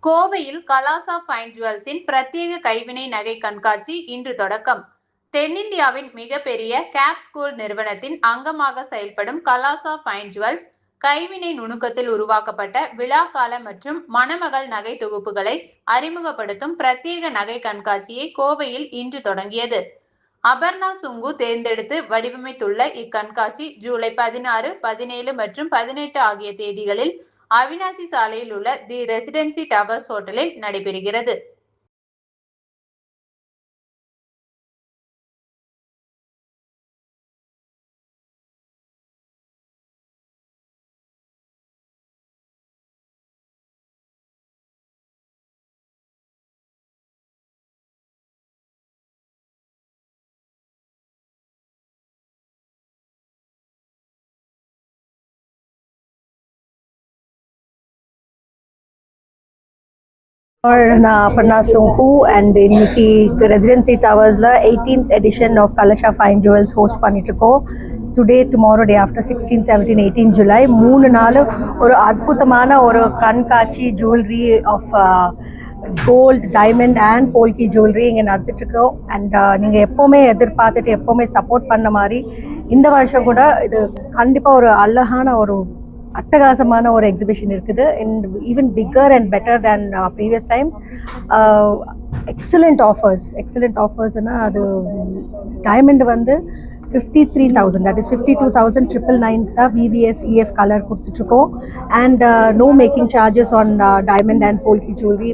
கோவையில் கலாசா ஃபைன் ஜுவல்ஸின் பிரத்யேக கைவினை நகை கண்காட்சி இன்று தொடக்கம். தென்னிந்தியாவின் மிகப்பெரிய கேப் ஸ்கூல் நிறுவனத்தின் அங்கமாக செயல்படும் கலாசா ஃபைன் ஜுவல்ஸ் கைவினை நுணுக்கத்தில் உருவாக்கப்பட்ட விழாக்கால மற்றும் மணமகள் நகை தொகுப்புகளை அறிமுகப்படுத்தும் பிரத்யேக நகை கண்காட்சியை கோவையில் இன்று தொடங்கியது. அபர்ணா சுங்கு தேர்ந்தெடுத்து வடிவமைத்துள்ள இக்கண்காட்சி ஜூலை 16, 17 மற்றும் 18 ஆகிய தேதிகளில் அவினாசி சாலையில் உள்ள தி ரெசிடென்சி டவர்ஸ் ஹோட்டலில் நடைபெறுகிறது. நான் அபர்ணா சுங்கு அண்ட் இன்னைக்கு ரெசிடென்சி டவர்ஸில் 18th edition of Kalasha fine jewels host பண்ணிட்டுருக்கோம். Today, tomorrow, day after 16, 17, 18 July 3 நாள் ஒரு அற்புதமான ஒரு கண்காட்சி jewellery of gold, diamond and polki jewellery இங்கே நடத்திட்டுருக்கோம். அண்ட் நீங்கள் எப்போவுமே எதிர்பார்த்துட்டு எப்போவுமே சப்போர்ட் பண்ண மாதிரி இந்த வருஷம் கூட இது கண்டிப்பாக ஒரு அழகான ஒரு அட்டகாசமான ஒரு எக்ஸிபிஷன் இருக்குது. And even bigger and better than previous times. Excellent ஆஃபர்ஸ்னால் அது டைமண்ட் வந்து 53,000, that is 52,999 தான் VVS EF கலர் கொடுத்துட்ருக்கோம். And no making charges on diamond and polki jewellery.